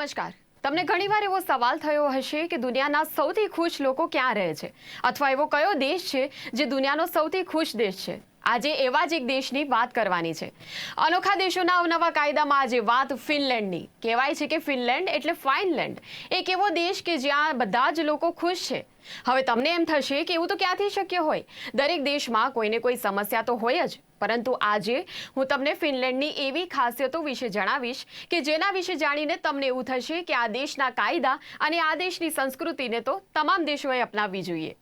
નમસ્કાર. તમને ઘણીવાર એવો સવાલ થયો હશે કે દુનિયાના સૌથી ખુશ લોકો ક્યાં રહે છે અથવા એવો કયો દેશ છે જે દુનિયાનો સૌથી ખુશ દેશ છે. આજે એવા જ એક દેશની વાત કરવાની છે. અનોખા દેશોના અવનવા કાયદામાં આજે વાત ફિનલેન્ડની. કહેવાય છે કે ફિનલેન્ડ એટલે ફાઇનલેન્ડ, એક એવો દેશ કે જ્યાં બધા જ લોકો ખુશ છે. હવે તમને એમ થશે કે એવું તો ક્યાંથી શક્ય હોય? દરેક દેશમાં કોઈને કોઈ સમસ્યા તો હોય જ, પરંતુ આજે હું તમને ફિનલેન્ડની એવી ખાસિયતો વિશે જણાવીશ કે જેના વિશે જાણીને તમને એવું થશે કે આ દેશના કાયદા અને આ દેશની સંસ્કૃતિને તો તમામ દેશોએ અપનાવવી જોઈએ.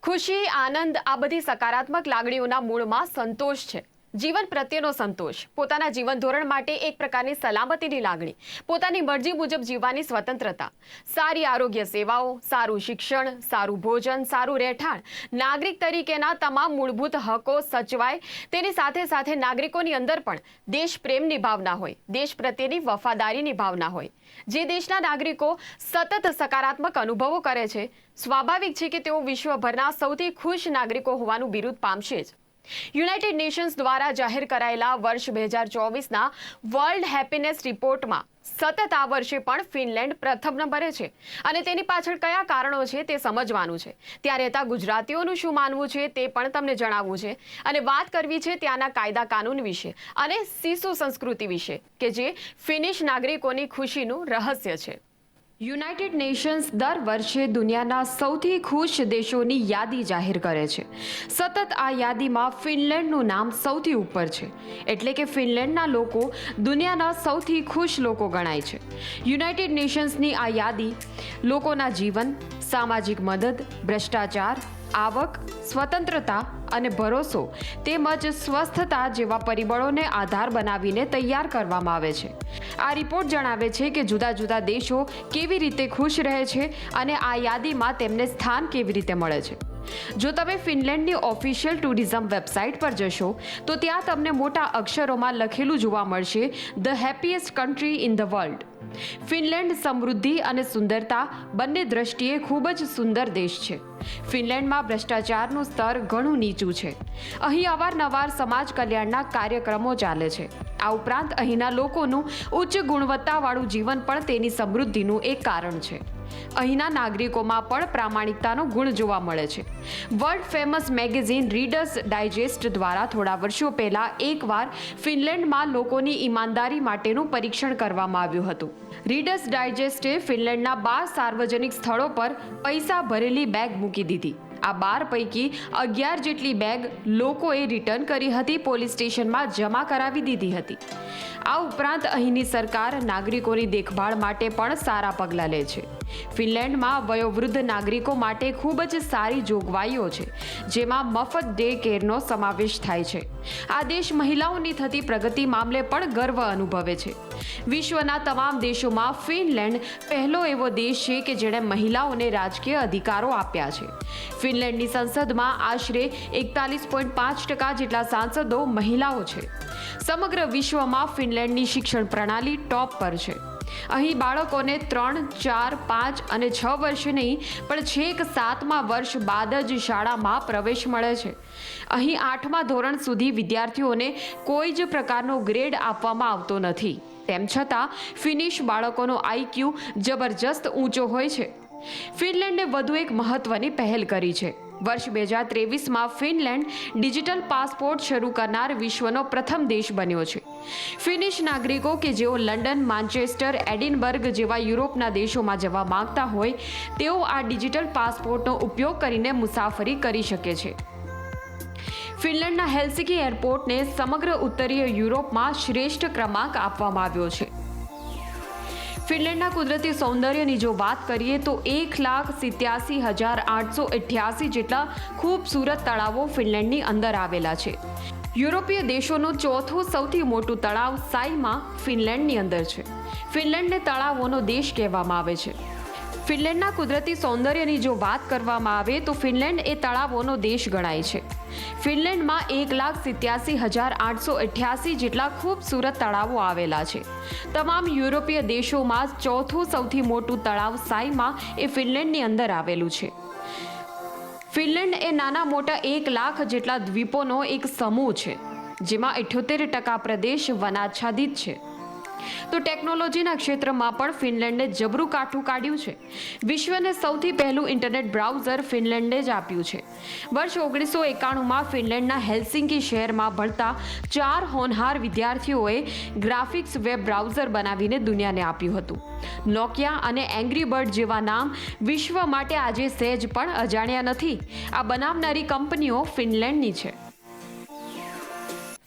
ખુશી, આનંદ, આ બધી સકારાત્મક લાગણીઓના મૂળમાં સંતોષ છે. જીવન પ્રત્યેનો સંતોષ, પોતાના જીવન ધોરણ માટે એક પ્રકારની સલામતીની લાગણી, પોતાની મરજી મુજબ જીવવાની સ્વતંત્રતા, સારી આરોગ્ય સેવાઓ, સારું શિક્ષણ, સારું ભોજન, સારું રહેઠાણ, નાગરિક તરીકેના તમામ મૂળભૂત હકો સચવાય. તેની સાથે સાથે નાગરિકોની અંદર પણ દેશ પ્રેમની ભાવના હોય, દેશ પ્રત્યેની વફાદારીની ભાવના હોય. જે દેશના નાગરિકો સતત સકારાત્મક અનુભવો કરે છે, સ્વાભાવિક છે કે તેઓ વિશ્વભરના સૌથી ખુશ નાગરિકો હોવાનું બિરુદ પામશે જ. યુનાઇટેડ નેશન્સ દ્વારા જાહેર કરાયેલા વર્ષ 2024ના વર્લ્ડ હેપીનેસ રિપોર્ટમાં સતત આ વર્ષે પણ ફિનલેન્ડ પ્રથમ નંબરે છે અને તેની પાછળ કયા કારણો છે તે સમજવાનું છે. ત્યાં રહેતા ગુજરાતીઓનું શું માનવું છે તે પણ તમને જણાવવું છે અને વાત કરવી છે ત્યાંના કાયદા કાનૂન વિશે અને શિશુ સંસ્કૃતિ વિશે કે જે ફિનિશ નાગરિકોની ખુશીનું રહસ્ય છે. યુનાઇટેડ નેશન્સ દર વર્ષે દુનિયાના સૌથી ખુશ દેશોની યાદી જાહેર કરે છે. સતત આ યાદીમાં ફિનલેન્ડનું નામ સૌથી ઉપર છે, એટલે કે ફિનલેન્ડના લોકો દુનિયાના સૌથી ખુશ લોકો ગણાય છે. યુનાઇટેડ નેશન્સની આ યાદી લોકોના જીવન, સામાજિક મદદ, ભ્રષ્ટાચાર, આવક, સ્વતંત્રતા અને ભરોસો તેમજ સ્વસ્થતા જેવા પરિબળોને આધાર બનાવીને તૈયાર કરવામાં આવે છે. આ રિપોર્ટ જણાવે છે કે જુદા જુદા દેશો કેવી રીતે ખુશ રહે છે અને આ યાદીમાં તેમને સ્થાન કેવી રીતે મળે છે. જો તમે ફિનલેન્ડની ઓફિશિયલ ટુરિઝમ વેબસાઇટ પર જશો તો ત્યાં તમને મોટા અક્ષરોમાં લખેલું જોવા મળશે, the happiest country in the world. Finland સમૃદ્ધિ અને સુંદરતા બંને દ્રષ્ટિએ ખૂબ જ સુંદર દેશ છે. ફિનલેન્ડમાં ભ્રષ્ટાચારનું સ્તર ઘણું નીચું છે. અહીં અવારનવાર સમાજ કલ્યાણના કાર્યક્રમો ચાલે છે. આ ઉપરાંત અહીંના લોકોનું ઉચ્ચ ગુણવત્તાવાળું જીવન પણ તેની સમૃદ્ધિનું એક કારણ છે. અહીંના નાગરિકોમાં પણ પ્રામાણિકતાનો ગુણ જોવા મળે છે. World famous magazine Reader's Digest દ્વારા થોડા વર્ષો પહેલા એકવાર ફિનલેન્ડમાં લોકોની ઈમાનદારી માટેનું પરીક્ષણ કરવામાં આવ્યું હતું. રીડર્સ ડાયજેસ્ટે ફિનલેન્ડના 12 સાર્વજનિક સ્થળો પર પૈસા ભરેલી બેગ મૂકી દીધી. આ 12 પૈકી 11 જેટલી બેગ લોકોએ રિટર્ન કરી હતી, પોલીસ સ્ટેશનમાં જમા કરાવી દીધી હતી. આ ઉપરાંત અહીંની સરકાર નાગરિકોની દેખભાળ માટે પણ સારા પગલાં લે છે. ફિનલેન્ડમાં વયોવૃદ્ધ નાગરિકો માટે ખૂબ જ સારી જોગવાઈઓ છે, જેમાં મફત ડે કેરનો સમાવેશ થાય છે. આ દેશ મહિલાઓની થતી પ્રગતિ મામલે પણ ગર્વ અનુભવે છે. વિશ્વના તમામ દેશોમાં ફિનલેન્ડ પહેલો એવો દેશ છે કે જેણે મહિલાઓને રાજકીય અધિકારો આપ્યા છે. ફિનલેન્ડની સંસદમાં આશરે 41.5% જેટલા સાંસદો મહિલાઓ છે. સમગ્ર વિશ્વમાં ફિનલેન્ડની શિક્ષણ પ્રણાલી ટોપ પર છે. અહીં બાળકોને 3, 4, 5 અને 6 વર્ષ નહીં પણ છેક 7મા વર્ષ બાદ જ શાળામાં પ્રવેશ મળે છે. અહીં 8મા ધોરણ સુધી વિદ્યાર્થીઓને કોઈ જ પ્રકારનો ગ્રેડ આપવામાં આવતો નથી. તેમ છતાં ફિનિશ બાળકોનો આઈક્યુ જબરજસ્ત ઊંચો હોય છે. ફિનલેન્ડે વધુ એક મહત્વની પહેલ કરી છે. વર્ષ 2023માં ફિનલેન્ડ ડિજિટલ પાસપોર્ટ શરૂ કરનાર વિશ્વનો પ્રથમ દેશ બન્યો છે. ફિનિશ નાગરિકો કે જેઓ લંડન, માન્ચેસ્ટર, એડિનબર્ગ જેવા યુરોપના દેશોમાં જવા માંગતા હોય તેઓ આ ડિજિટલ પાસપોર્ટનો ઉપયોગ કરીને મુસાફરી કરી શકે છે. ફિનલેન્ડના હેલ્સિંકી એરપોર્ટને સમગ્ર ઉત્તરીય યુરોપમાં શ્રેષ્ઠ ક્રમાંક આપવામાં આવ્યો છે. ફિનલેન્ડના કુદરતી સૌંદર્યની જો વાત કરીએ તો 1,87,888 જેટલા ખૂબસૂરત તળાવો ફિનલેન્ડની અંદર આવેલા છે. યુરોપીય દેશોનું ચોથું સૌથી મોટું તળાવ સાઈમા ફિનલેન્ડની અંદર છે. ફિનલેન્ડને તળાવોનો દેશ કહેવામાં આવે છે. ફિનલેન્ડના કુદરતી સૌંદર્યની જો વાત કરવામાં આવે તો ફિનલેન્ડ એ તળાવોનો દેશ ગણાય છે. ફિનલેન્ડમાં 1,87,888 જેટલા ખૂબસૂરત તળાવો આવેલા છે. તમામ યુરોપીય દેશોમાં ચોથું સૌથી મોટું તળાવ સાઈમા એ ફિનલેન્ડની અંદર આવેલું છે. ફિનલેન્ડ એ નાના મોટા 1 લાખ જેટલા દ્વીપોનો એક સમૂહ છે, જેમાં 78% પ્રદેશ વનાચ્છાદિત છે. તો ટેકનોલોજીના ક્ષેત્રમાં પણ ફિનલેન્ડે જબરું કાઠું કાઢ્યું છે. વિશ્વને સૌથી પહેલું ઇન્ટરનેટ બ્રાઉઝર ફિનલેન્ડે જ આપ્યું છે. વર્ષ 1991માં ફિનલેન્ડના હેલ્સિંકી શહેરમાં ભણતા 4 હોનહાર વિદ્યાર્થીઓએ ગ્રાફિક્સ વેબ બ્રાઉઝર બનાવીને દુનિયાને આપ્યું હતું. નોકિયા અને એંગ્રી બર્ડ જેવા નામ વિશ્વ માટે આજે સહેજ પણ અજાણ્યા નથી. આ બનાવનારી કંપનીઓ ફિનલેન્ડની છે.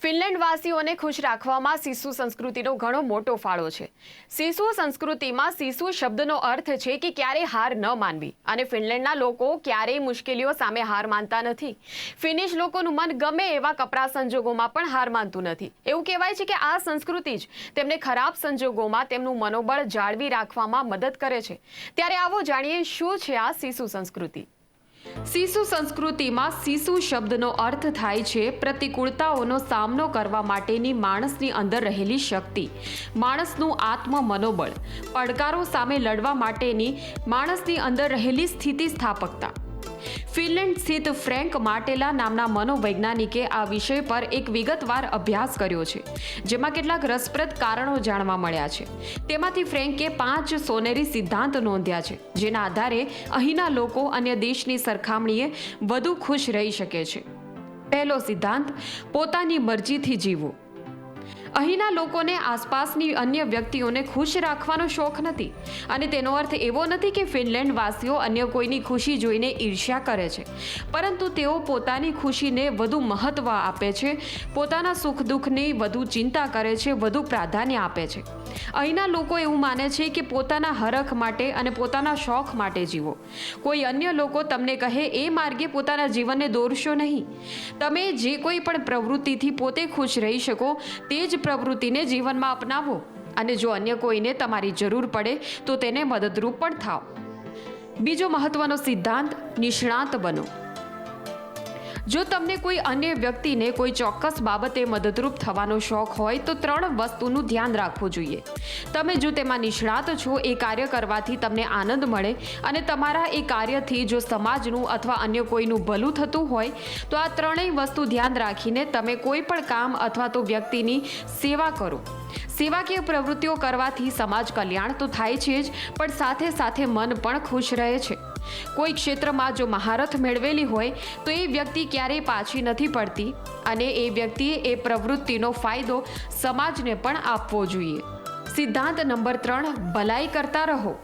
ફિનલેન્ડ વાસીઓને ખુશ રાખવામાં સિસુ સંસ્કૃતિનો ઘણો મોટો ફાળો છે. સિસુ સંસ્કૃતિમાં સિસુ શબ્દનો અર્થ છે કે ક્યારેય હાર ન માનવી, અને ફિનલેન્ડના લોકો ક્યારેય મુશ્કેલીઓ સામે હાર માનતા નથી. ફિનિશ લોકોનું મન ગમે એવા કપરા સંજોગોમાં પણ હાર માનતું નથી. એવું કહેવાય છે કે આ સંસ્કૃતિ જ તેમને ખરાબ સંજોગોમાં તેમનું મનોબળ જાળવી રાખવામાં મદદ કરે છે. ત્યારે આવો જાણીએ શું છે આ સિસુ સંસ્કૃતિ. સિસુ સંસ્કૃતિમાં સિસુ શબ્દનો અર્થ થાય છે પ્રતિકૂળતાઓનો સામનો કરવા માટેની માણસની અંદર રહેલી શક્તિ, માણસનું આત્મ મનોબળ, પડકારો સામે લડવા માટેની માણસની અંદર રહેલી સ્થિતિસ્થાપકતા. ફિનલેન્ડ સ્થિત ફ્રેન્ક માટેલા નામના મનોવૈજ્ઞાનિકે આ વિષય પર એક વિગતવાર અભ્યાસ કર્યો છે, જેમાં કેટલાક રસપ્રદ કારણો જાણવા મળ્યા છે. તેમાંથી ફ્રેન્કે 5 સોનેરી સિદ્ધાંત નોંધ્યા છે, જેના આધારે અહીંના લોકો અન્ય દેશની સરખામણીએ વધુ ખુશ રહી શકે છે. પહેલો સિદ્ધાંત: પોતાની મરજીથી જીવવું. અહીંના લોકોને આસપાસની અન્ય વ્યક્તિઓને ખુશ રાખવાનો શોખ નથી, અને તેનો અર્થ એવો નથી કે ફિનલેન્ડ વાસીઓ અન્ય કોઈની ખુશી જોઈને ઈર્ષ્યા કરે છે, પરંતુ તેઓ પોતાની ખુશીને વધુ મહત્વ આપે છે, પોતાના સુખ દુઃખની વધુ ચિંતા કરે છે, વધુ પ્રાધાન્ય આપે છે. અહીંના લોકો એવું માને છે કે પોતાના હરખ માટે અને પોતાના શોખ માટે જીવો. કોઈ અન્ય લોકો તમને કહે એ માર્ગે પોતાના જીવનને દોરશો નહીં. તમે જે કોઈ પણ પ્રવૃત્તિથી પોતે ખુશ રહી શકો તે જ પ્રવૃત્તિને જીવનમાં અપનાવો, અને જો અન્ય કોઈને તમારી જરૂર પડે તો તેને મદદરૂપ પણ થાઓ. બીજો મહત્વનો સિદ્ધાંત: નિષ્ણાત બનો. જો તમને કોઈ અન્ય વ્યક્તિને કોઈ ચોક્કસ બાબતે મદદરૂપ થવાનો શોખ હોય તો 3 વસ્તુનું ધ્યાન રાખવું જોઈએ. તમે જો તેમાં નિષ્ણાત છો, એ કાર્ય કરવાથી તમને આનંદ મળે, અને તમારા એ કાર્યથી જો સમાજનું અથવા અન્ય કોઈનું ભલું થતું હોય, તો આ 3 વસ્તુ ધ્યાન રાખીને તમે કોઈ પણ કામ અથવા તો વ્યક્તિની સેવા કરો. સેવાકીય પ્રવૃત્તિઓ કરવાથી સમાજ કલ્યાણ તો થાય છે જ, પણ સાથે સાથે મન પણ ખુશ રહે છે. કોઈ ક્ષેત્રમાં જો મહારથ મેળવેલી હોય તો એ વ્યક્તિ ક્યારેય પાછી નથી પડતી, અને એ વ્યક્તિએ એ પ્રવૃત્તિનો ફાયદો સમાજને પણ આપવો જોઈએ. સિદ્ધાંત નંબર 3: ભલાઈ કરતા રહો.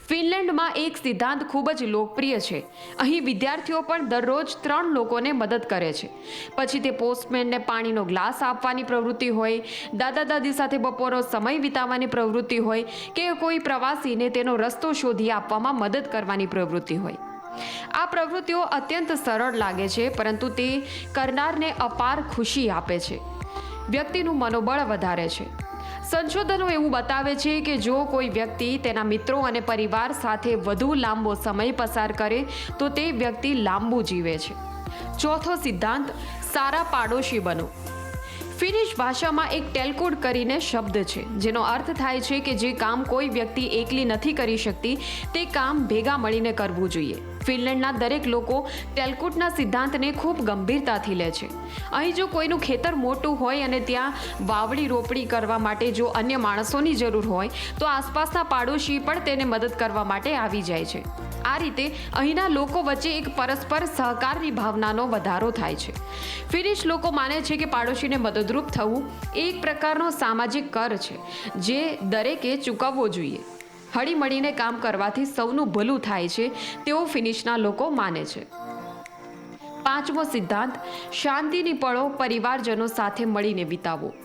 ફિનલેન્ડમાં એક સિદ્ધાંત ખૂબ જ લોકપ્રિય છે. અહીં વિદ્યાર્થીઓ પણ દરરોજ 3 લોકોને મદદ કરે છે. પછી તે પોસ્ટમેનને પાણીનો ગ્લાસ આપવાની પ્રવૃત્તિ હોય, દાદા દાદી સાથે બપોરનો સમય વિતાવવાની પ્રવૃત્તિ હોય, કે કોઈ પ્રવાસીને તેનો રસ્તો શોધી આપવામાં મદદ કરવાની પ્રવૃત્તિ હોય. આ પ્રવૃત્તિઓ અત્યંત સરળ લાગે છે, પરંતુ તે કરનારને અપાર ખુશી આપે છે, વ્યક્તિનું મનોબળ વધારે છે. સંશોધનો એવું બતાવે છે કે જો કોઈ વ્યક્તિ તેના મિત્રો અને પરિવાર સાથે વધુ લાંબો સમય પસાર કરે તો તે વ્યક્તિ લાંબુ જીવે છે. ચોથો સિદ્ધાંત: સારા પાડોશી બનો. ફિનિશ ભાષામાં એક ટેલકોડ કરીને શબ્દ છે, જેનો અર્થ થાય છે કે જે કામ કોઈ વ્યક્તિ એકલી નથી કરી શકતી તે કામ ભેગા મળીને કરવું જોઈએ. ફિનલેન્ડના દરેક લોકો ટેલકોટના સિદ્ધાંતને ખૂબ ગંભીરતાથી લે છે. અહીં જો કોઈનું ખેતર મોટું હોય અને ત્યાં વાવડી રોપણી કરવા માટે જો અન્ય માણસોની જરૂર હોય તો આસપાસના પાડોશી પણ તેને મદદ કરવા માટે આવી જાય છે. આ રીતે અહીંના લોકો વચ્ચે એક પરસ્પર સહકારની ભાવનાનો વધારો થાય છે. ફિનિશ લોકો માને છે કે પાડોશીને મદદરૂપ થવું એ એક પ્રકારનો સામાજિક કર છે જે દરેકે ચૂકવવો જોઈએ. હળીમળીને કામ કરવાથી સૌનું ભલું થાય છે તેવું ફિનિશના લોકો માને છે. 5મો સિદ્ધાંત: શાંતિની પળો પરિવારજનો સાથે મળીને વિતાવો.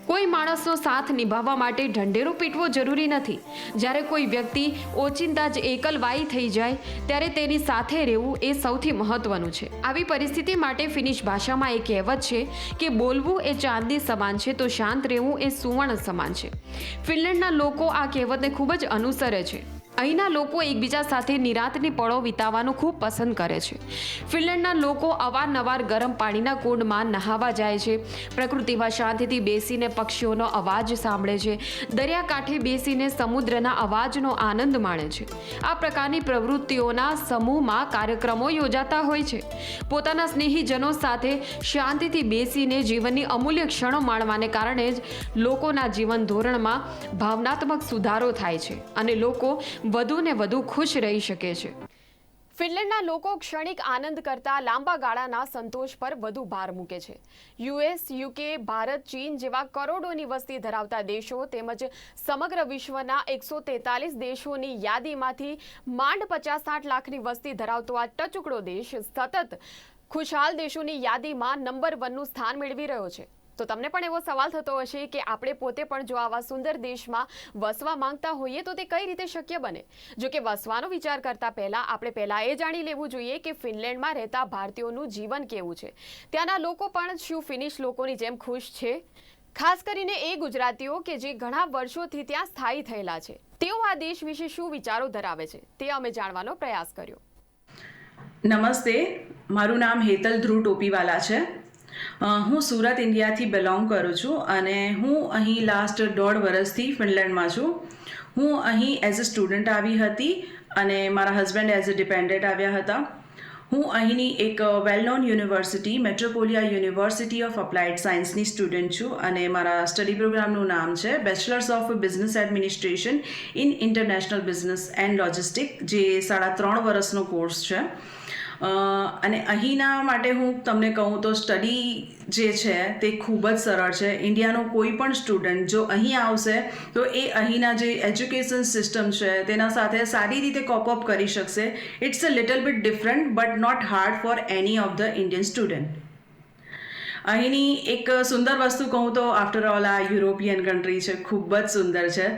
કોઈ માણસનો સાથ નિભાવવા માટે ઢંઢેરો પીટવો જરૂરી નથી. જ્યારે કોઈ વ્યક્તિ ઓચિંતા જ એકલવાઈ થઈ જાય ત્યારે તેની સાથે રહેવું એ સૌથી મહત્વનું છે. આવી પરિસ્થિતિ માટે ફિનિશ ભાષામાં એક કહેવત છે કે બોલવું એ ચાંદી સમાન છે તો શાંત રહેવું એ સુવર્ણ સમાન છે. ફિનલેન્ડના લોકો આ કહેવતને ખૂબ જ અનુસરે છે. અહીંના લોકો એકબીજા સાથે નિરાંતની પળો વિતાવવાનું ખૂબ પસંદ કરે છે. ફિનલેન્ડના લોકો અવારનવાર ગરમ પાણીના કુંડમાં નહાવા જાય છે, પ્રકૃતિમાં શાંતિથી બેસીને પક્ષીઓનો અવાજ સાંભળે છે, દરિયાકાંઠે બેસીને સમુદ્રના અવાજનો આનંદ માણે છે. આ પ્રકારની પ્રવૃત્તિઓના સમૂહમાં કાર્યક્રમો યોજાતા હોય છે. પોતાના સ્નેહીજનો સાથે શાંતિથી બેસીને જીવનની અમૂલ્ય ક્ષણો માણવાને કારણે જ લોકોના જીવન ધોરણમાં ભાવનાત્મક સુધારો થાય છે અને લોકો વધુ ને વધુ ખુશ રહી શકે છે. ફિનલેન્ડના લોકો ક્ષણિક આનંદ કરતાં લાંબા ગાળાના સંતોષ પર વધુ ભાર મૂકે છે. યુએસ, યુકે, ભારત, ચીન જેવા કરોડોની વસ્તી ધરાવતા દેશો તેમજ સમગ્ર વિશ્વના 143 દેશોની યાદીમાંથી માંડ 50-60 લાખની વસ્તી ધરાવતો આ ટચુકડો દેશ સતત ખુશહાલ દેશોની યાદીમાં નંબર 1નું સ્થાન મેળવી રહ્યો છે. તો તમને પણ એવો સવાલ થતો હશે કે આપણે પોતે પણ જો આવા સુંદર દેશમાં વસવા માંગતા હોઈએ તો તે કઈ રીતે શક્ય બને? જો કે વસવાનો વિચાર કરતા પહેલા એ જાણી લેવું જોઈએ કે ફિનલેન્ડમાં રહેતા ભારતીયોનું જીવન કેવું છે. ત્યાંના લોકો પણ શું ફિનિશ લોકોની જેમ ખુશ છે? ખાસ કરીને એ ગુજરાતીઓ કે જે ઘણા વર્ષોથી ત્યાં સ્થાયી થયેલા છે, તેઓ આ દેશ વિશે શું વિચારો ધરાવે છે તે અમે જાણવાનો પ્રયાસ કર્યો. નમસ્તે, મારું નામ હેતલ ધ્રુવ ટોપીવાલા છે. હું સુરત ઇન્ડિયાથી બિલોંગ કરું છું અને હું અહીં લાસ્ટ 1.5 વર્ષથી ફિનલેન્ડમાં છું. હું અહીં એઝ અ સ્ટુડન્ટ આવી હતી અને મારા હસબન્ડ એઝ અ ડિપેન્ડન્ટ આવ્યા હતા. હું અહીંની એક well known university Metropolia university of applied સાયન્સની સ્ટુડન્ટ છું અને મારા સ્ટડી પ્રોગ્રામનું નામ છે bachelors of business administration in international business and logistic, જે 3.5 વર્ષનો કોર્સ છે. અને અહીંના માટે હું તમને કહું તો સ્ટડી જે છે તે ખૂબ જ સરળ છે. ઇન્ડિયાનો કોઈ પણ સ્ટુડન્ટ જો અહીં આવશે તો એ અહીંના જે એજ્યુકેશન સિસ્ટમ છે તેના સાથે સારી રીતે કોપ અપ કરી શકશે. It's a little bit different but not hard for any of the Indian student. અહીંની એક સુંદર વસ્તુ કહું તો આફ્ટર ઓલ આ યુરોપિયન કન્ટ્રી છે, ખૂબ જ સુંદર છે.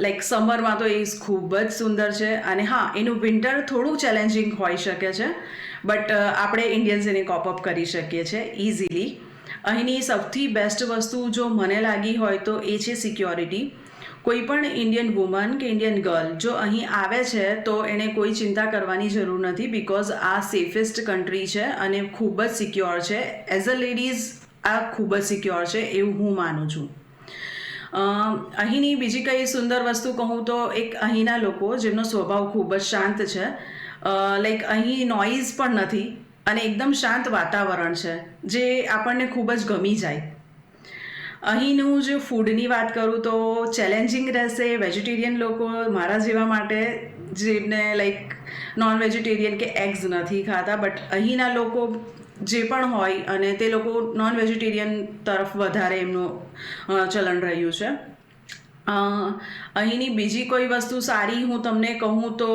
લાઈક સમરમાં તો એ ખૂબ જ સુંદર છે અને હા, એનું વિન્ટર થોડું ચેલેન્જિંગ હોઈ શકે છે બટ આપણે ઇન્ડિયન્સ એને કોપ અપ કરી શકીએ છીએ ઇઝીલી. અહીંની સૌથી બેસ્ટ વસ્તુ જો મને લાગી હોય તો એ છે સિક્યોરિટી. કોઈ પણ ઇન્ડિયન વુમન કે ઇન્ડિયન ગર્લ જો અહીં આવે છે તો એણે કોઈ ચિંતા કરવાની જરૂર નથી, બિકોઝ આ સેફેસ્ટ કન્ટ્રી છે અને ખૂબ જ સિક્યોર છે. એઝ અ લેડીઝ આ ખૂબ જ સિક્યોર છે એવું હું માનું છું. અહીંની બીજી કઈ સુંદર વસ્તુ કહું તો એક અહીંના લોકો જેમનો સ્વભાવ ખૂબ જ શાંત છે. લાઈક અહીં નોઇઝ પણ નથી અને એકદમ શાંત વાતાવરણ છે જે આપણને ખૂબ જ ગમી જાય. અહીંનું જે ફૂડની વાત કરું તો ચેલેન્જિંગ રહેશે વેજીટેરિયન લોકો મારા જેવા માટે, જેમને લાઈક નોન વેજીટેરિયન કે એગ્સ નથી ખાતા, બટ અહીંના લોકો જે પણ હોય અને તે લોકો નોન વેજીટેરિયન તરફ વધારે એમનું ચલણ રહ્યું છે. અહીંની બીજી કોઈ વસ્તુ સારી હું તમને કહું તો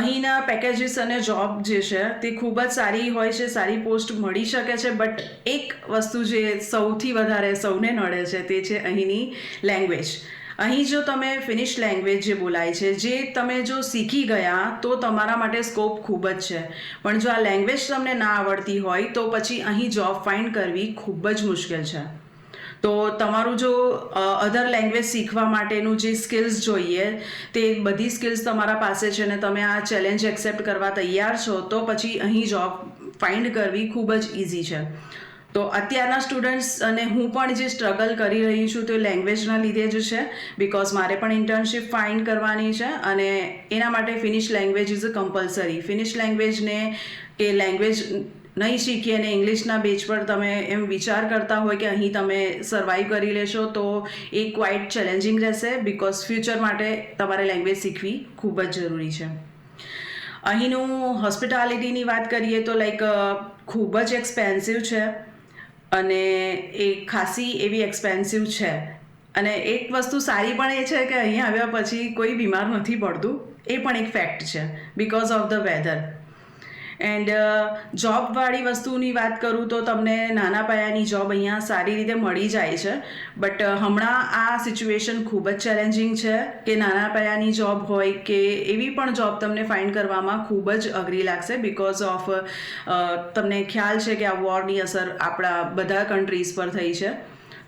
અહીંના પેકેજીસ અને જોબ જે છે તે ખૂબ જ સારી હોય છે, સારી પોસ્ટ મળી શકે છે. બટ એક વસ્તુ જે સૌથી વધારે સૌને નડે છે તે છે અહીંની લેંગ્વેજ. અહીં જો તમે ફિનિશ લેંગ્વેજ જે બોલાય છે, જે તમે જો શીખી ગયા તો તમારા માટે સ્કોપ ખૂબ જ છે, પણ જો આ લેંગ્વેજ તમને ના આવડતી હોય તો પછી અહીં જોબ ફાઇન્ડ કરવી ખૂબ જ મુશ્કેલ છે. તો તમારું જો અધર લેંગ્વેજ શીખવા માટેનું જે સ્કિલ્સ જોઈએ તે બધી સ્કિલ્સ તમારા પાસે છે અને તમે આ ચેલેન્જ એક્સેપ્ટ કરવા તૈયાર છો તો પછી અહીં જોબ ફાઇન્ડ કરવી ખૂબ જ ઇઝી છે. તો અત્યારના સ્ટુડન્ટ્સ અને હું પણ જે સ્ટ્રગલ કરી રહી છું તો લેંગ્વેજના લીધે જ છે, બિકોઝ મારે પણ ઇન્ટર્નશિપ ફાઇન્ડ કરવાની છે અને એના માટે Finnish language is a compulsory. Finnish લેંગ્વેજને કે લેંગ્વેજ નહીં શીખી અને ઇંગ્લિશના બેઝ પર તમે એમ વિચાર કરતા હોય કે અહીં તમે સર્વાઈવ કરી લેશો તો એ ક્વાઇટ ચેલેન્જિંગ રહેશે, બિકોઝ ફ્યુચર માટે તમારે લેંગ્વેજ શીખવી ખૂબ જ જરૂરી છે. અહીંનું હોસ્પિટાલિટીની વાત કરીએ તો લાઈક ખૂબ જ એક્સપેન્સિવ છે અને એ ખાસી એવી એક્સપેન્સિવ છે. અને એક વસ્તુ સારી પણ એ છે કે અહીંયા આવ્યા પછી કોઈ બીમાર નથી પડતું, એ પણ એક ફેક્ટ છે because of the weather. And જોબવાળી વસ્તુની વાત કરું તો તમને નાના પાયાની જોબ અહીંયા સારી રીતે મળી જાય છે, બટ હમણાં આ સિચ્યુએશન ખૂબ જ ચેલેન્જિંગ છે કે નાના પાયાની જોબ હોય કે એવી પણ જોબ તમને ફાઇન્ડ કરવામાં ખૂબ જ અઘરી લાગશે, બિકોઝ ઓફ તમને ખ્યાલ છે કે આ વોરની અસર આપણા બધા કન્ટ્રીઝ પર થઈ છે.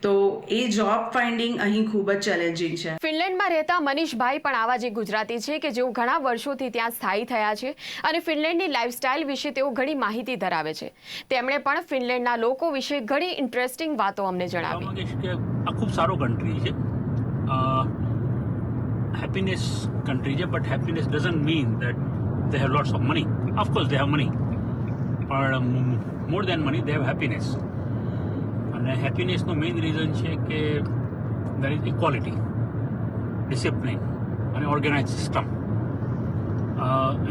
તો એ જોબ ફાઇન્ડિંગ અહીં ખૂબ જ ચેલેન્જિંગ છે. ફિનલેન્ડમાં રહેતા મનીષભાઈ પણ આવા જ એક ગુજરાતી છે કે જેઓ ઘણા વર્ષોથી ત્યાં સ્થાયી થયા છે અને ફિનલેન્ડની લાઇફસ્ટાઇલ વિશે તેઓ ઘણી માહિતી ધરાવે છે. તેમણે પણ ફિનલેન્ડના લોકો વિશે ઘણી ઇન્ટરેસ્ટિંગ વાતો અમને જણાવી. આ ખૂબ સારો કન્ટ્રી છે, હેપીનેસ કન્ટ્રી છે, but happiness doesn't mean that they have lots of money. Of course they have money, પણ more than money they have happiness. અને હેપીનેસનો મેઇન રીઝન છે કે દેર ઇઝ ઇક્વાલિટી, ડિસિપ્લિન અને organise system.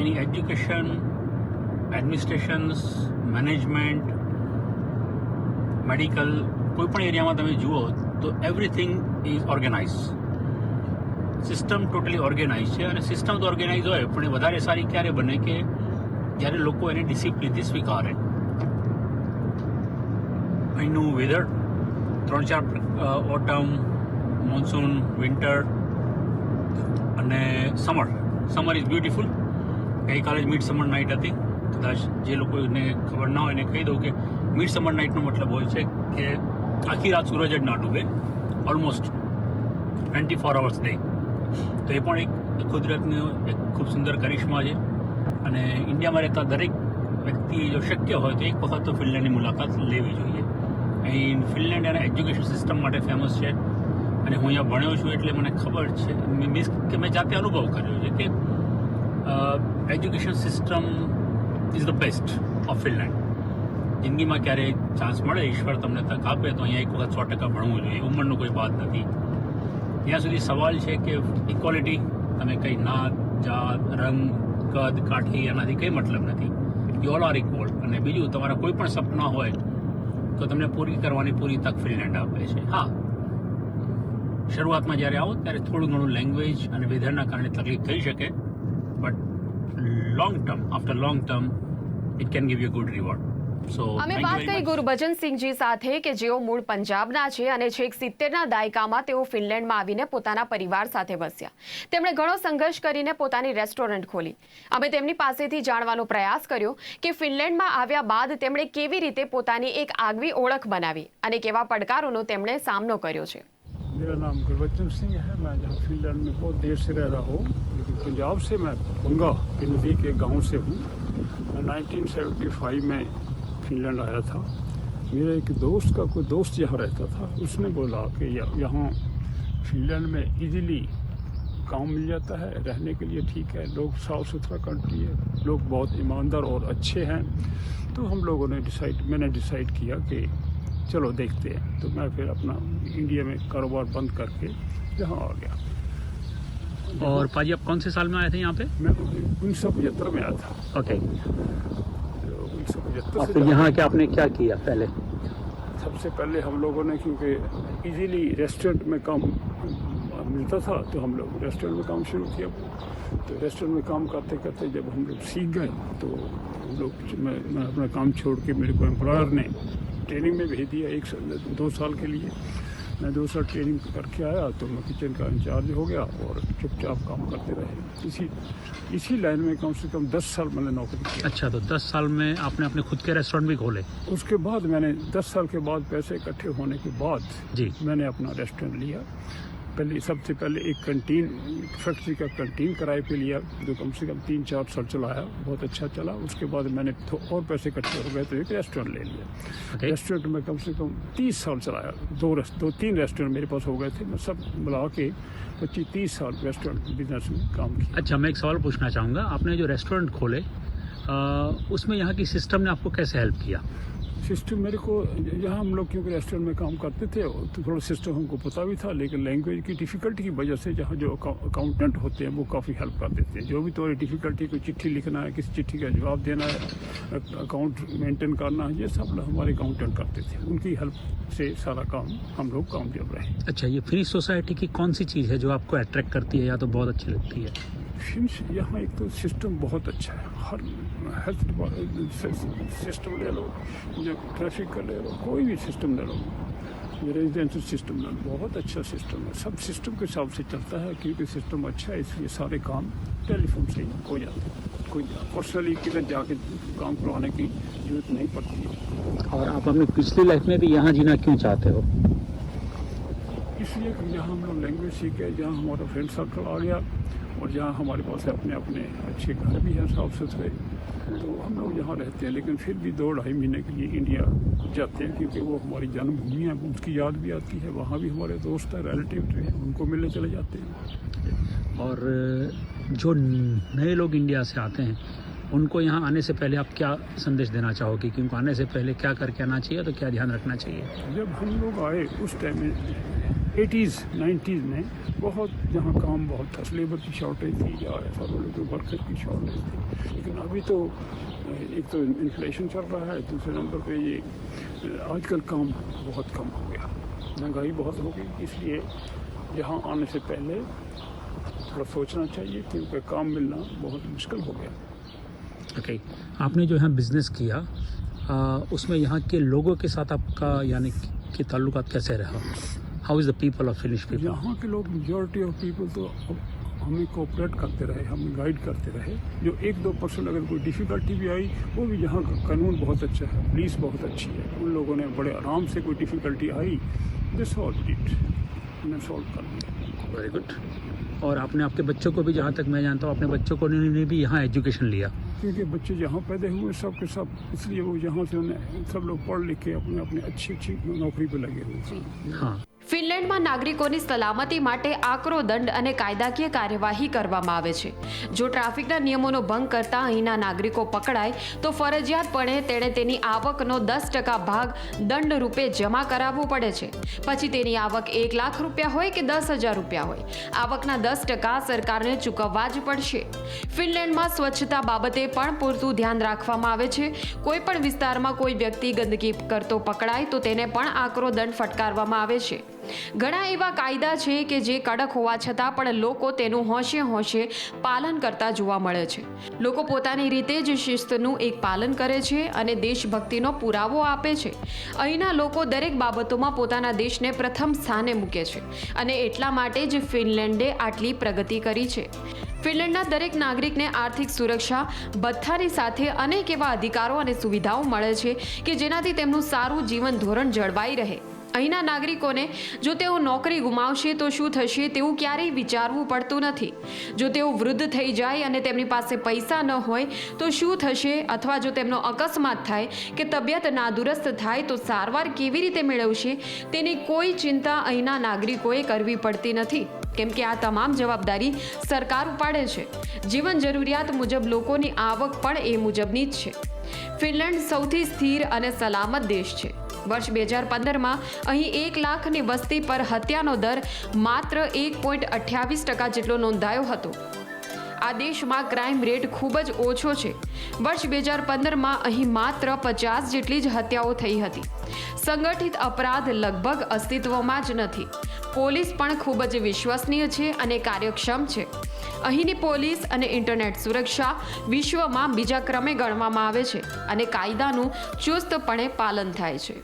Any education, administrations, management, medical, કોઈ પણ એરિયામાં તમે જુઓ તો everything is organise. System totally organise છે. અને સિસ્ટમ તો ઓર્ગેનાઇઝ હોય, પણ એ વધારે સારી ક્યારે બને કે જ્યારે લોકો એને ડિસિપ્લિનથી સ્વીકારે. અહીંનું વેધર 3-4 ઓટમ, મોન્સૂન, વિન્ટર અને સમર. Summer is beautiful. ગઈકાલે જ મિડ સમર નાઇટ હતી. કદાચ જે લોકોને ખબર ના હોય એને કહી દઉં કે મિડ સમર નાઇટનો મતલબ હોય છે કે આખી રાત સૂરજ જ ના ડૂબે, ઓલમોસ્ટ 24 hours ડે. તો એ પણ એક કુદરતનો એક ખૂબ સુંદર કરિશ્મા છે. અને ઇન્ડિયામાં રહેતા દરેક વ્યક્તિ જો શક્ય હોય તો એક વખત તો ફિનલેન્ડની મુલાકાત લેવી જોઈએ. અહીં ફિનલેન્ડ એના એજ્યુકેશન સિસ્ટમ માટે ફેમસ છે. અને હું અહીંયા ભણ્યો છું એટલે મને ખબર છે, મીન્સ કે મેં જાતે અનુભવ કર્યો છે કે education system is the best of Finland. જિંદગીમાં ક્યારેય ચાન્સ મળે, ઈશ્વર તમને તક આપે તો અહીંયા એક વખત 100% ભણવું જોઈએ. ઉંમરનો કોઈ બાદ નથી. ત્યાં સુધી સવાલ છે કે ઇક્વાલિટી, તમે કંઈ નાત, જાત, રંગ, કદ, કાઠી એનાથી કંઈ મતલબ નથી. You all are equal. અને બીજું, તમારા કોઈ પણ સપના હોય તો તમને પૂરી કરવાની પૂરી તક ફિનલેન્ડ આપે છે. હા, શરૂઆતમાં જ્યારે આવો ત્યારે થોડું ઘણું લેંગ્વેજ અને વેધરના કારણે તકલીફ થઈ શકે, but long term, after long term it can give you good reward. અમે વાત કરી ગુરુભજનસિંહજી સાથે કે જેઓ મૂળ પંજાબના છે અને છેક 70ના દાયકામાં તેઓ ફિનલેન્ડમાં આવીને પોતાના પરિવાર સાથે વસ્યા. તેમણે ઘણો સંઘર્ષ કરીને પોતાની રેસ્ટોરન્ટ ખોલી. અમે તેમની પાસેથી જાણવાનો પ્રયાસ કર્યો કે ફિનલેન્ડમાં આવ્યા બાદ તેમણે કેવી રીતે પોતાની એક આગવી ઓળખ બનાવી અને કેવા પડકારોનો તેમણે સામનો કર્યો છે. मेरा नाम गुरबचन सिंह है. मैं यहाँ फिनलैंड में बहुत देर से रह रहा हूँ, लेकिन पंजाब से मैं बंगा के नज़दीक एक गांव से हूँ. मैं 1975 में फिनलैंड आया था. मेरा एक दोस्त का कोई दोस्त यहाँ रहता था. उसने बोला कि यहाँ फिनलैंड में इजीली काम मिल जाता है, रहने के लिए ठीक है, लोग साफ़ सुथरा कंट्री है, लोग बहुत ईमानदार और अच्छे हैं. तो हम लोगों ने मैंने डिसाइड किया कि चलो देखते हैं. तो मैं फिर अपना इंडिया में कारोबार बंद करके यहाँ आ गया. और पाजी, आप कौन से साल में आए थे यहाँ पे? मैं 1975 में आया था. ओके. 1975 और से फिर यहाँ क्या आपने क्या किया पहले? सबसे पहले हम लोगों ने, क्योंकि इजीली रेस्टोरेंट में काम मिलता था, तो हम लोग रेस्टोरेंट में काम शुरू किया. तो रेस्टोरेंट में काम करते करते जब हम लोग सीख गए तो हम लोग मैं अपना काम छोड़ के, मेरे को एम्प्लॉयर ने ट्रेनिंग में भेज दिया 2 साल के लिए. मैं 2 साल ट्रेनिंग करके आया तो मैं किचन का इंचार्ज हो गया और चुपचाप काम करते रहे. इसी लाइन में कम से कम 10 साल मैंने नौकरी की. अच्छा, तो 10 साल में आपने अपने खुद के रेस्टोरेंट भी खोले? उसके बाद मैंने 10 साल के बाद पैसे इकट्ठे होने के बाद जी मैंने अपना रेस्टोरेंट लिया. सबसे पहले एक कैंटीन, फैक्ट्री का कैंटीन किराए पे लिया, जो कम से कम 3-4 साल चलाया. बहुत अच्छा चला. उसके बाद मैंने और पैसे इकट्ठे हो गए तो एक रेस्टोरेंट ले लिया. ओके. रेस्टोरेंट में कम से कम 30 साल चलाया. 2-3 रेस्टोरेंट मेरे पास हो गए थे. मैं सब मिला के 25-30 साल रेस्टोरेंट बिजनेस में काम किया. अच्छा, मैं एक सवाल पूछना चाहूँगा. आपने जो रेस्टोरेंट खोले उसमें यहाँ की सिस्टम ने आपको कैसे हेल्प किया? सिस्टम मेरे को, यहाँ हम लोग क्योंकि रेस्टोरेंट में काम करते थे तो थोड़ा सिस्टम हमको पता भी था, लेकिन लैंग्वेज की डिफ़िकल्टी की वजह से जहाँ जो अकाउंटेंट होते हैं वो काफ़ी हेल्प कर देते हैं. जो भी तुम्हारी डिफ़िकल्टी, कोई चिट्ठी लिखना है, किसी चिट्ठी का जवाब देना है, अकाउंट मेंटेन करना है, ये सब हमारे अकाउंटेंट करते थे. उनकी हेल्प से सारा काम हम लोग कामयाब रहे. अच्छा, ये फिनिश सोसाइटी की कौन सी चीज़ है जो आपको अट्रैक्ट करती है या तो बहुत अच्छी लगती है? यहाँ एक तो सिस्टम बहुत अच्छा है. हर हेल्थ सिस्टम ले लो, जो ट्रैफिक का ले लो, कोई भी सिस्टम ले लो, रेजिडेंशियल सिस्टम ले लो, बहुत अच्छा सिस्टम है. सब सिस्टम के हिसाब से चलता है, क्योंकि सिस्टम अच्छा है इसलिए सारे काम टेलीफोन से ही हो जाते हैं. कोई पर्सनली किधर जाके काम करवाने की जरूरत नहीं पड़ती है. और आप अपनी पिछली लाइफ में भी यहाँ जीना क्यों चाहते हो? इसलिए कि जहाँ हम लोग लैंग्वेज सीखे, जहाँ हमारा फ्रेंड सर्कल आ गया और जहाँ हमारे पास अपने अपने अच्छे घर भी हैं साफ सुथरे, तो हम लोग यहाँ रहते हैं। लेकिन फिर भी 2-2.5 महीने के लिए इंडिया जाते हैं क्योंकि वो हमारी जन्मभूमि है, उसकी याद भी आती है। वहाँ भी हमारे दोस्त हैं, रिलेटिव हैं, उनको मिलने चले जाते हैं। और जो नए लोग इंडिया से आते हैं उनको यहाँ आने से पहले आप क्या संदेश देना चाहोगे कि उनको आने से पहले क्या करके आना चाहिए, तो क्या ध्यान रखना चाहिए? जब हम लोग आए उस टाइम में 80s 90s में बहुत जहाँ काम बहुत था, लेबर की शॉर्टेज थी या ऐसा बोले तो वर्कर की शॉर्टेज थी। लेकिन अभी तो एक तो इन्फ्लेशन चल रहा है, दूसरे नंबर पे ये आजकल काम बहुत कम हो गया, महंगाई बहुत हो गई। इसलिए यहाँ आने से पहले थोड़ा सोचना चाहिए क्योंकि काम मिलना बहुत मुश्किल हो गया। ओके, आपने जो यहाँ बिजनेस किया उसमें यहाँ के लोगों के साथ आपका यानी कि ताल्लुकात कैसे रहा? How is the people of finish people? यहाँ के लोग मेजॉरिटी ऑफ पीपल तो हमें कोऑपरेट करते रहे, हमें गाइड करते रहे। जो 1-2% अगर कोई डिफ़िकल्टी भी आई, वो भी यहाँ का कानून बहुत अच्छा है, पुलिस बहुत अच्छी है। उन लोगों ने बड़े आराम से कोई difficulty I, they solve it, उन्हें सॉल्व कर दिया। Very good. और आपने आपके बच्चों को भी, जहाँ तक मैं जानता हूँ, अपने बच्चों को ने भी यहाँ एजुकेशन लिया? क्योंकि बच्चे जहाँ पैदा हुए सब के सब, इसलिए वो यहाँ से उन्हें सब लोग पढ़ लिख के अपने अपने अच्छी नौकरी पे लगे हुए हैं। हाँ। ફિનલેન્ડમાં નાગરિકોની સલામતી માટે આકરો દંડ અને કાયદાકીય કાર્યવાહી કરવામાં આવે છે. જો ટ્રાફિકના નિયમોનો ભંગ કરતા અહીંના નાગરિકો પકડાય તો ફરજિયાતપણે તેણે તેની આવકનો 10% ભાગ દંડ રૂપે જમા કરાવવું પડે છે. પછી તેની આવક 1 લાખ રૂપિયા હોય કે 10,000 રૂપિયા હોય, આવકના 10% સરકારને ચૂકવવા જ પડશે. ફિનલેન્ડમાં સ્વચ્છતા બાબતે પણ પૂરતું ધ્યાન રાખવામાં આવે છે. કોઈ પણ વિસ્તારમાં કોઈ વ્યક્તિ ગંદકી કરતો પકડાય તો તેને પણ આકરો દંડ ફટકારવામાં આવે છે. ઘણા એવા કાયદા છે કે જે કડક હોવા છતાં પણ લોકો તેનું હોંશે હોંશે પાલન કરતા જોવા મળે છે. લોકો પોતાની રીતે જ શિસ્તનું એક પાલન કરે છે અને દેશભક્તિનો પુરાવો આપે છે. અહીંના લોકો દરેક બાબતોમાં પોતાના દેશને પ્રથમ સ્થાને મૂકે છે અને એટલા માટે જ ફિનલેન્ડે આટલી પ્રગતિ કરી છે. ફિનલેન્ડના દરેક નાગરિકને આર્થિક સુરક્ષા ભથ્થાની સાથે અનેક એવા અધિકારો અને સુવિધાઓ મળે છે કે જેનાથી તેમનું સારું જીવન ધોરણ જળવાઈ રહે. અહીંના નાગરિકોને જો તેઓ નોકરી ગુમાવશે તો શું થશે તેવું ક્યારેય વિચારવું પડતું નથી. જો તેઓ વૃદ્ધ થઈ જાય અને તેમની પાસે પૈસા ન હોય તો શું થશે, અથવા જો તેમનો અકસ્માત થાય કે તબિયત નાદુરસ્ત થાય તો સારવાર કેવી રીતે મેળવશે તેની કોઈ ચિંતા અહીંના નાગરિકોએ કરવી પડતી નથી, કેમ કે આ તમામ જવાબદારી સરકાર ઉપાડે છે. જીવન જરૂરિયાત મુજબ લોકોની આવક પણ એ મુજબની જ છે. ફિનલેન્ડ સૌથી સ્થિર અને સલામત દેશ છે. વર્ષ 2015માં અહીં 1 લાખની વસ્તી પર હત્યાનો દર માત્ર 1.28% જેટલો નોંધાયો હતો. આ દેશમાં ક્રાઇમ રેટ ખૂબ જ ઓછો છે. વર્ષ 2015માં અહીં માત્ર 50 જેટલી જ હત્યાઓ થઈ હતી. સંગઠિત અપરાધ લગભગ અસ્તિત્વમાં જ નથી. પોલીસ પણ ખૂબ જ વિશ્વસનીય છે અને કાર્યક્ષમ છે. અહીંની પોલીસ અને ઇન્ટરનેટ સુરક્ષા વિશ્વમાં બીજા ક્રમે ગણવામાં આવે છે અને કાયદાનું ચુસ્તપણે પાલન થાય છે.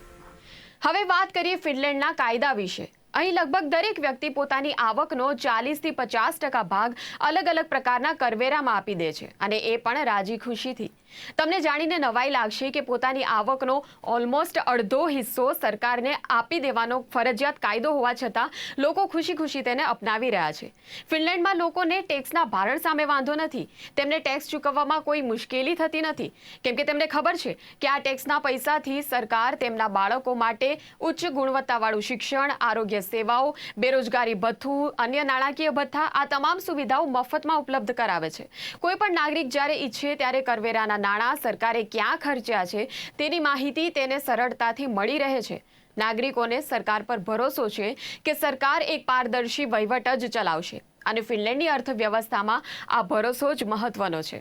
હવે વાત કરીએ ફિનલેન્ડના કાયદા વિશે. અહીં લગભગ દરેક વ્યક્તિ પોતાની આવકનો 40 થી 50% ભાગ અલગ અલગ પ્રકારના કરવેરામાં આપી દે છે, અને એ પણ રાજી ખુશીથી. તમને જાણીને નવાઈ લાગશે કે પોતાની આવકનો ઓલમોસ્ટ અડધો હિસ્સો સરકારને આપી દેવાનો ફરજિયાત કાયદો હોવા છતાં લોકો ખુશી ખુશી તેને અપનાવી રહ્યા છે. ફિનલેન્ડમાં લોકોને ટેક્સના ભારણ સામે વાંધો નથી. તેમને ટેક્સ ચૂકવવામાં કોઈ મુશ્કેલી થતી નથી, કેમ કે તેમને ખબર છે કે આ ટેક્સના પૈસાથી સરકાર તેમના બાળકો માટે ઉચ્ચ ગુણવત્તાવાળું શિક્ષણ, આરોગ્ય સેવાઓ, બેરોજગારી ભથ્થું, અન્ય નાણાકીય ભથ્થા, આ તમામ સુવિધાઓ મફતમાં ઉપલબ્ધ કરાવે છે. કોઈ પણ નાગરિક જ્યારે ઈચ્છે ત્યારે કરવેરાના નાણાં સરકારે ક્યાં ખર્ચ્યા છે તેની માહિતી તેને સરળતાથી મળી રહે છે. નાગરિકોને સરકાર પર ભરોસો છે કે સરકાર એક પારદર્શી વહીવટ જ ચલાવશે, અને ફિનલેન્ડની અર્થવ્યવસ્થામાં આ ભરોસો જ મહત્વનો છે.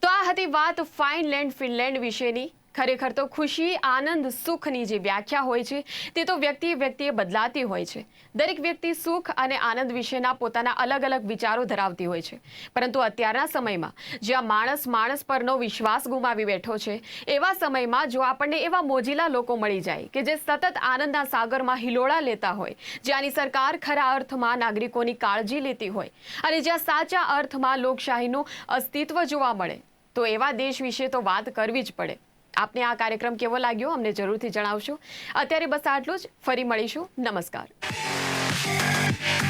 તો આ હતી વાત ફિનલેન્ડ વિશેની. ખરેખર તો ખુશી, આનંદ, સુખની જે વ્યાખ્યા હોય છે તે તો વ્યક્તિએ બદલાતી હોય છે. દરેક વ્યક્તિ સુખ અને આનંદ વિશેના પોતાના અલગ અલગ વિચારો ધરાવતી હોય છે. પરંતુ અત્યારના સમયમાં જ્યાં માણસ પરનો વિશ્વાસ ગુમાવી બેઠો છે, એવા સમયમાં જો આપણને એવા મોજીલા લોકો મળી જાય કે જે સતત આનંદના સાગરમાં હિલોળા લેતા હોય, જ્યાંની સરકાર ખરા અર્થમાં નાગરિકોની કાળજી લેતી હોય, અને જ્યાં સાચા અર્થમાં લોકશાહીનું અસ્તિત્વ જોવા મળે, તો એવા દેશ વિશે તો વાત કરવી જ પડે. આપને આ કાર્યક્રમ કેવો લાગ્યો અમને જરૂરથી જણાવશો. અત્યારે બસ આટલું જ. ફરી મળીશું. નમસ્કાર. है।